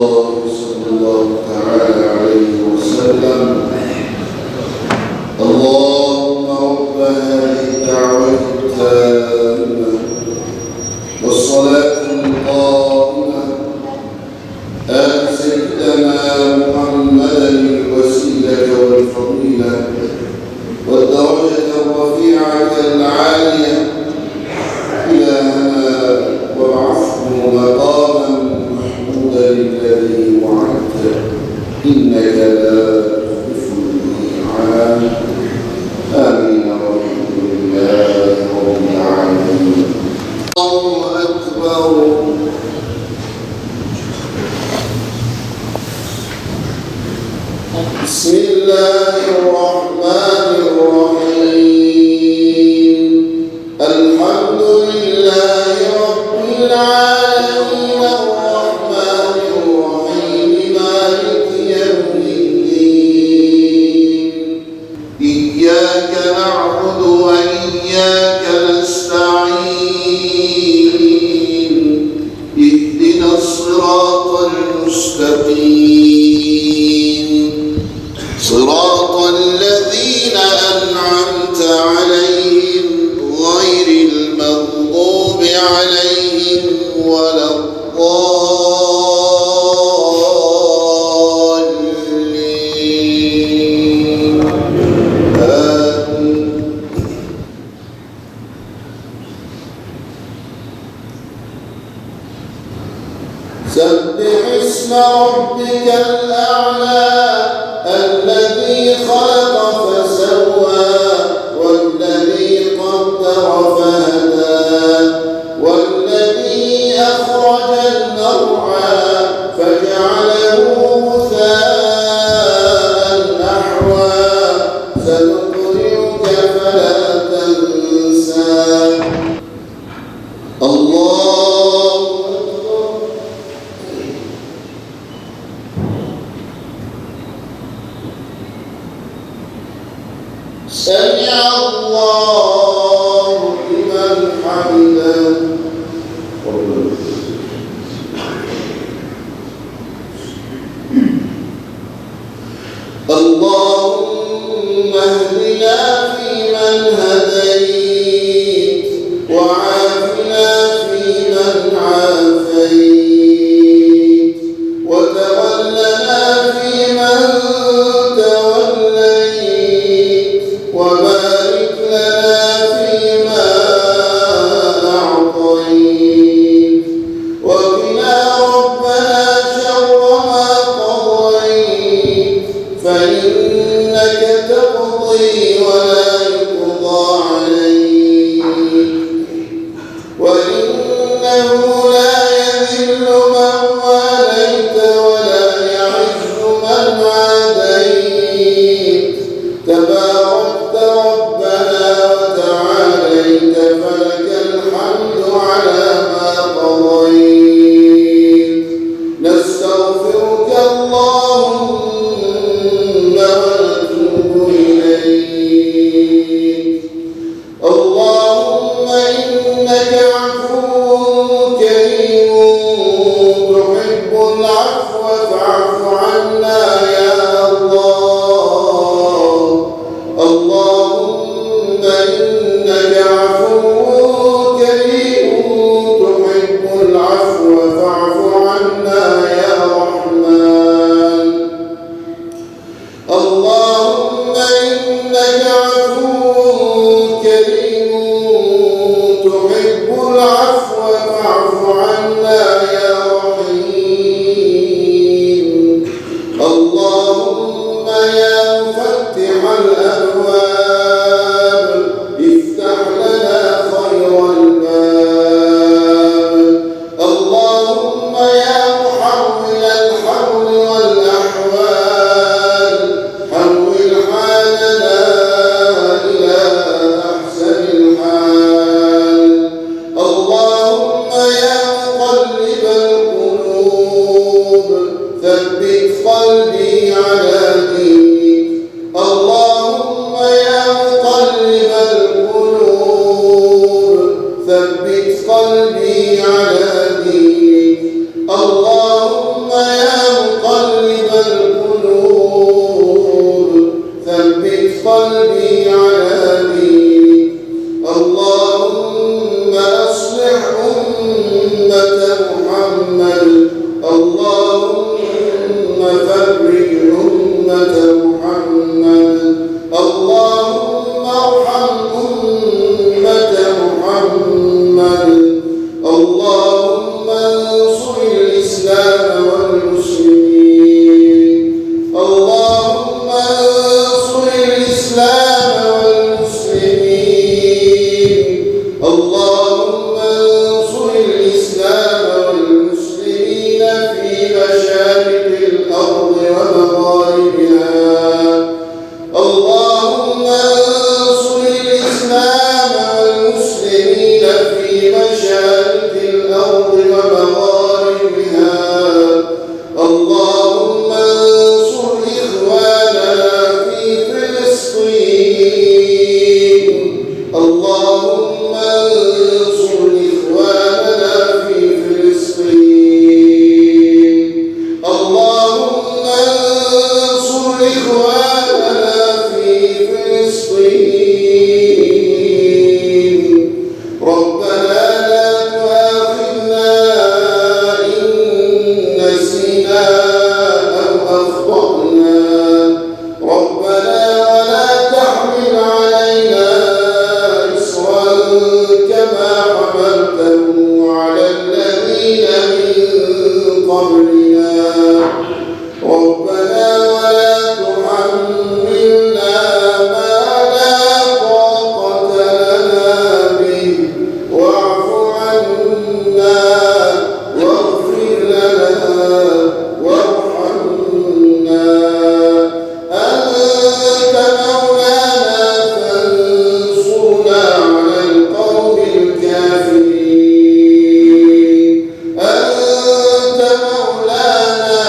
صلى الله تعالى عليه وسلم. اللهم رب هذه الدعوة التامة والصلاة القائمة آت سيدنا محمدا الوسيلة والفضيلة والدرجة الرفيعة العالية إلهنا وابعثه مقاما محمودا الذي وعدته إنك لا تخلف الميعاد. آمين والحمد لله رب العالمين. الله أكبر. بسم الله الرحمن الرحيم. الحمد لله رب العالمين الرحمن الرحيم مالك يوم الدين. إياك نعبد وإياك نستعين. اهدنا الصراط المستقيم صراط الذين أنعمت عليهم غير المغضوب عليهم ولا الضالين. آمين. سبح اسم ربك الأعلى الذي خلق فسوى والذي قدر فهدى والذي أخرج المرعى فجعله غثاء نحوا سنقرئك فلا تنسى. الله سمع الله لمن حمده. اللهم اهدنا فيمن هديت وعافنا فيمن عافيت وتولنا فيمن توليت وبارك لنا فيما أعطيت وقنا ربنا شر ما قضيت فإنك تقضي ولا يقضى عليك وإنه لا يذل من واليت ولا يعز من عاديت. تباركت ربنا وتعاليت فلك الحمد على ما قضيت. نستغفرك اللهم ونتوب إليك. اللهم إنك عفو كريم تحب العفو فاعف عنا يا الله. اللهم إنك عفو كريم تحب العفو فاعف عنا يا رحمن. اللهم إنك عفو كريم تحب العفو فاعف عنا يا رحيم. اللهم يا مفتح الأبواب افتح لنا خير الباب. اللهم يا محول الحول والأحوال حول حالنا إلى أحسن الحال. اللهم يا مقلب القلوب ثبت قلبي على دينك. اللهم يا مقلب القلوب ثبت قلبي على دينك. اللهم يا محمد اللهم ارحم أمة محمد اللهم انصر الإسلام والمسلمين اللهم انصر الإسلام والمسلمين اللهم انصر الإسلام والمسلمين في مشارق الأرض ومغاربها اللهم انصر الإسلام والمسلمين في مشارق الأرض ومغاربها اللهم انصر إخواننا في فلسطين اللهم انصر إخواننا في فلسطين اللهم انصر إخواننا في فلسطين ربنا لا تؤاخذنا إن نسينا أو أخطأنا ربنا ولا تحمل علينا إصرا كما حملته على الذين من قبلنا ربنا ولا تحملنا ما لا طاقة لنا به واعف عنا واغفر لنا وارحمنا أنت مولانا فانصرنا على القوم الكافرين أنت مولانا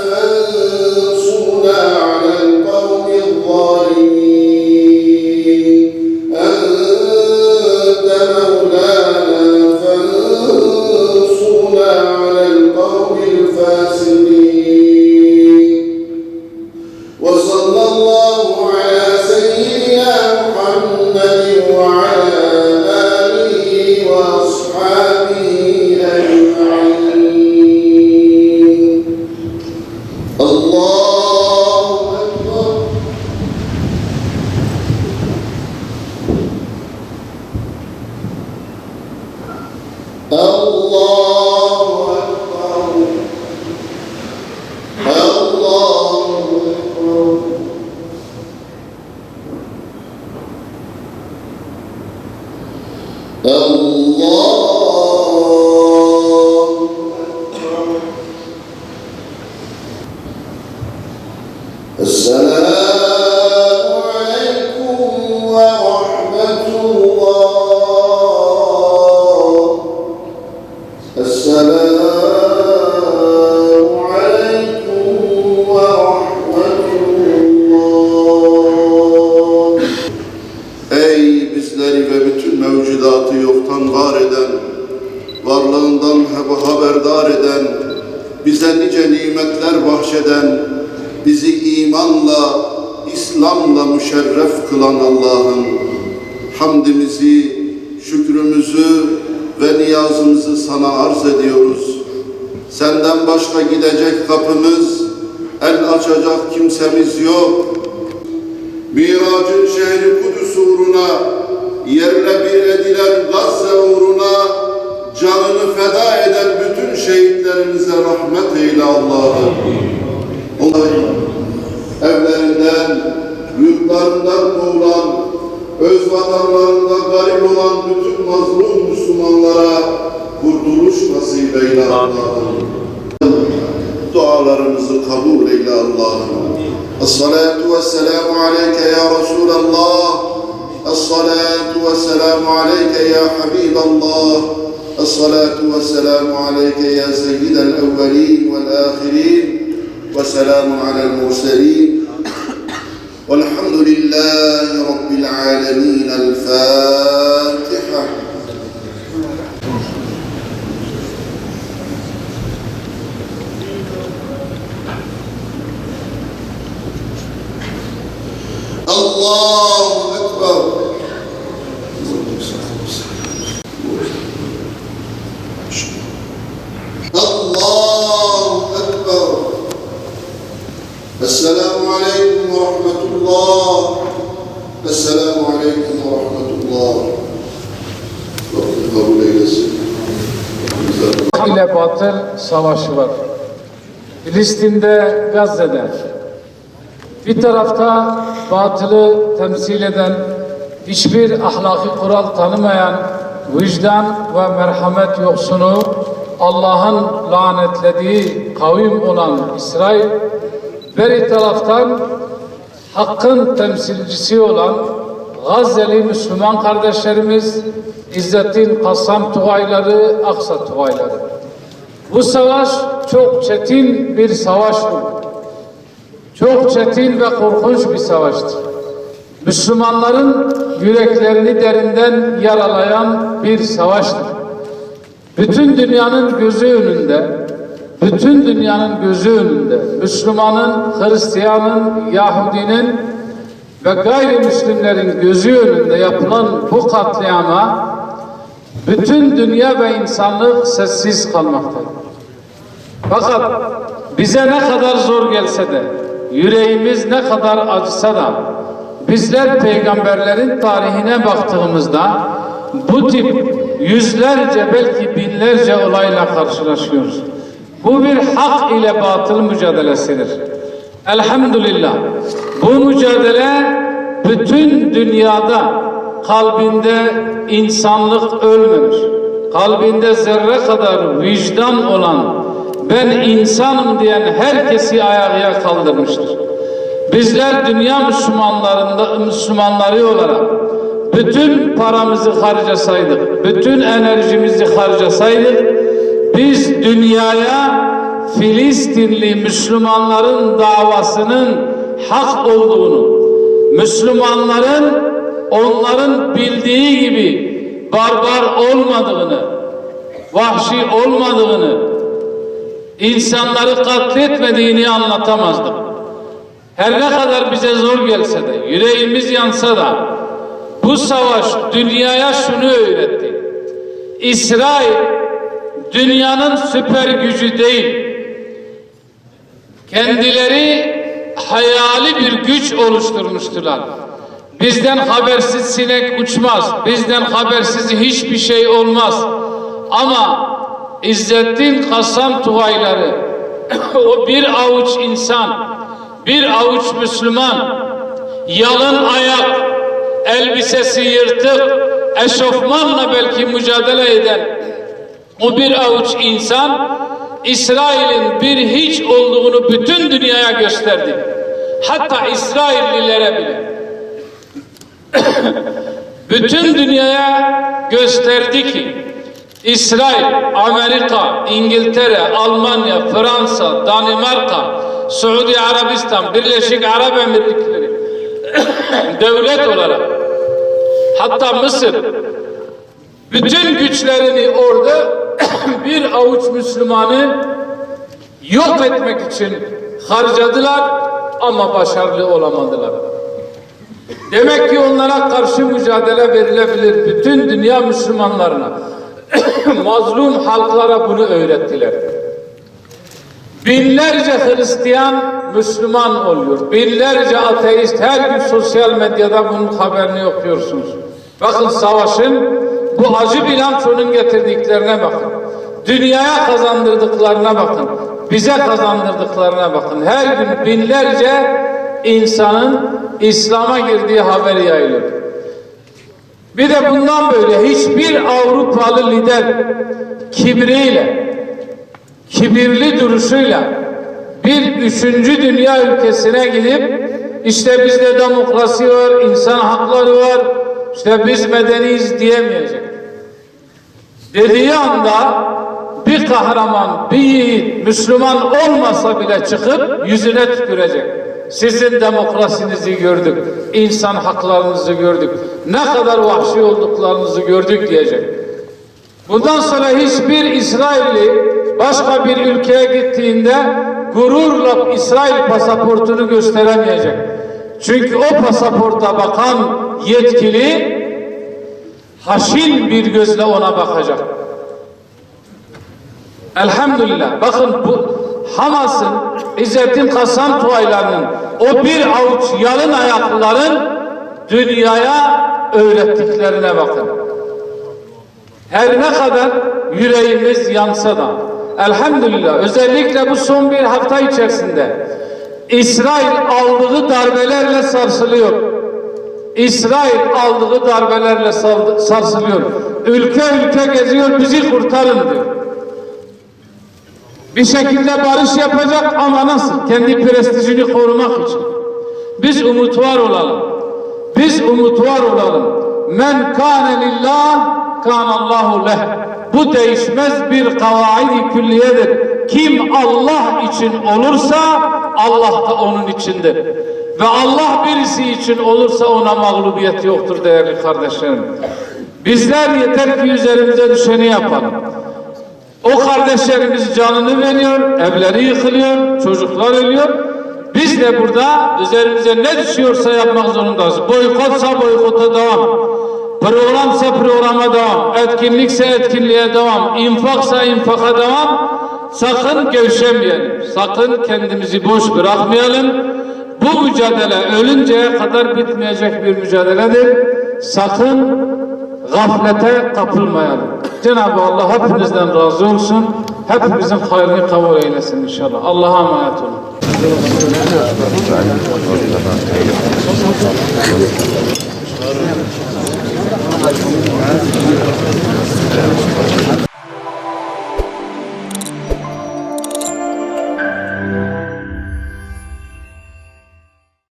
فانصرنا على القوم الظالمين أنت مولانا فانصرنا على القوم الفاسقين وصلى الله على سيدنا محمد وعلى آله وأصحابه أجمعين الله أكبر الله أكبر الله أكبر الله أكبر السلام عليكم ورحمة الله السلام عليكم ورحمة الله Ey bizleri ve bütün mevcudatı yoktan var eden, varlığından haberdar eden, bize nice nimetler bahşeden, bizi imanla, İslam'la müşerref kılan Allah'ım, hamdimizi, şükrümüzü ve niyazımızı sana arz ediyoruz. Senden başka gidecek kapımız, el açacak kimsemiz yok. Miracın şehri Kudüs uğruna, yerle bir edilen Gazze uğruna, canını feda eden bütün şehitlerimize rahmet eyle Allah'ım. Onların evlerinden, yurtlarından kovulan, öz vatanlarında garip olan bütün mazlum Müslümanlara kurtuluş nasip eyle Allah'ım. Dualarımızı kabul eyle Allah'ım. Es-salatu vesselamu aleyke ya Resulallah. Es-salatu vesselamu aleyke ya Habiballah. Es-salatu vesselamu aleyke ya seyyidel evvelin vel ahirin. Ve selamun alel murselin. Velhamdülillahi Rabbil alemin. El-Fatiha. Allahu Ekber. Allahu Ekber. Esselamu عليكم ورحمة الله. السلام عليكم ورحمة الله. Rabbim kabul eylesin. Hak ile batıl savaşı var. Filistin'de, Gazze'de. Bir tarafta batılı temsil eden, hiçbir ahlaki kural tanımayan, vicdan ve merhamet yoksunu, Allah'ın lanetlediği kavim olan İsrail, bir taraftan hakkın temsilcisi olan Gazze'li Müslüman kardeşlerimiz, İzzettin Kassam Tugayları, Aksa Tugayları. Bu savaş çok çetin bir savaştır. Çok çetin ve korkunç bir savaştır. Müslümanların yüreklerini derinden yaralayan bir savaştır. Bütün dünyanın gözü önünde, Müslümanın, Hristiyanın, Yahudinin ve gayrimüslimlerin gözü önünde yapılan bu katliama bütün dünya ve insanlık sessiz kalmaktadır. Fakat bize ne kadar zor gelse de, yüreğimiz ne kadar acısa da, bizler peygamberlerin tarihine baktığımızda bu tip yüzlerce belki binlerce olayla karşılaşıyoruz. Bu bir hak ile batıl mücadelesidir. Elhamdülillah. Bu mücadele bütün dünyada kalbinde insanlık ölmemiş, kalbinde zerre kadar vicdan olan, ben insanım diyen herkesi ayağa kaldırmıştır. Bizler dünya Müslümanları olarak bütün paramızı harcasaydık, bütün enerjimizi harcasaydık, biz dünyaya Filistinli Müslümanların davasının hak olduğunu, Müslümanların onların bildiği gibi barbar olmadığını, vahşi olmadığını, insanları katletmediğini anlatamazdık. Her ne kadar bize zor gelse de, yüreğimiz yansa da, bu savaş dünyaya şunu öğretti: İsrail dünyanın süper gücü değil, kendileri hayali bir güç oluşturmuştular. Bizden habersiz sinek uçmaz, bizden habersiz hiçbir şey olmaz. Ama İzzettin Kassam Tugayları, o bir avuç insan, bir avuç Müslüman, yalın ayak, elbisesi yırtık, eşofmanla belki mücadele eden o bir avuç insan, İsrail'in bir hiç olduğunu bütün dünyaya gösterdi. Hatta İsraillilere bile. Bütün dünyaya gösterdi ki İsrail, Amerika, İngiltere, Almanya, Fransa, Danimarka, Suudi Arabistan, Birleşik Arap Emirlikleri devlet olarak, hatta Mısır, bütün güçlerini orada bir avuç Müslümanı yok etmek için harcadılar ama başarılı olamadılar. Demek ki onlara karşı mücadele verilebilir. Bütün dünya Müslümanlarına, mazlum halklara bunu öğrettiler. Binlerce Hristiyan Müslüman oluyor. Binlerce ateist, her gün sosyal medyada bunun haberini okuyorsunuz. Bakın savaşın bu acı bilançonun getirdiklerine bakın. Dünyaya kazandırdıklarına bakın. Bize kazandırdıklarına bakın. Her gün binlerce insanın İslam'a girdiği haberi yayılıyor. Bir de bundan böyle hiçbir Avrupalı lider kibriyle, kibirli duruşuyla bir üçüncü dünya ülkesine gidip işte bizde demokrasi var, insan hakları var, işte biz medeniyiz diyemeyecek. Dediği anda bir kahraman, bir yiğit, Müslüman olmasa bile çıkıp yüzüne tükürecek. Sizin demokrasinizi gördük, insan haklarınızı gördük, ne kadar vahşi olduklarınızı gördük diyecek. Bundan sonra hiçbir İsrailli başka bir ülkeye gittiğinde gururla İsrail pasaportunu gösteremeyecek. Çünkü o pasaporta bakan yetkili haşin bir gözle ona bakacak. Elhamdülillah. Bakın bu Hamas'ın, İzzettin Kassam Tugaylarının o bir avuç yalın ayaklıların dünyaya öğrettiklerine bakın. Her ne kadar yüreğimiz yansa da elhamdülillah özellikle bu son bir hafta içerisinde İsrail aldığı darbelerle sarsılıyor. İsrail aldığı darbelerle sarsılıyor. Ülke ülke geziyor, bizi kurtarın diyor. Bir şekilde barış yapacak ama nasıl? Kendi prestijini korumak için. Biz umutvar olalım. Biz umutvar olalım. Men kâne lillah kânallahu leh. Bu değişmez bir kavaid-i külliyedir. Kim Allah için olursa Allah da onun içindir. Ve Allah birisi için olursa ona mağlubiyet yoktur değerli kardeşlerim. Bizler yeter ki üzerimize düşeni yapalım. O kardeşlerimiz canını veriyor, evleri yıkılıyor, çocuklar ölüyor. Biz de burada üzerimize ne düşüyorsa yapmak zorundayız. Boykotsa boykota devam. Programsa programa devam. Etkinlikse etkinliğe devam. İnfaksa infaka devam. Sakın gevşemeyelim. Sakın kendimizi boş bırakmayalım. Bu mücadele ölünceye kadar bitmeyecek bir mücadeledir. Sakın gaflete kapılmayalım. Cenab-ı Allah hepinizden razı olsun. Hepimizin hayrını kabul eylesin inşallah. Allah'a emanet olun.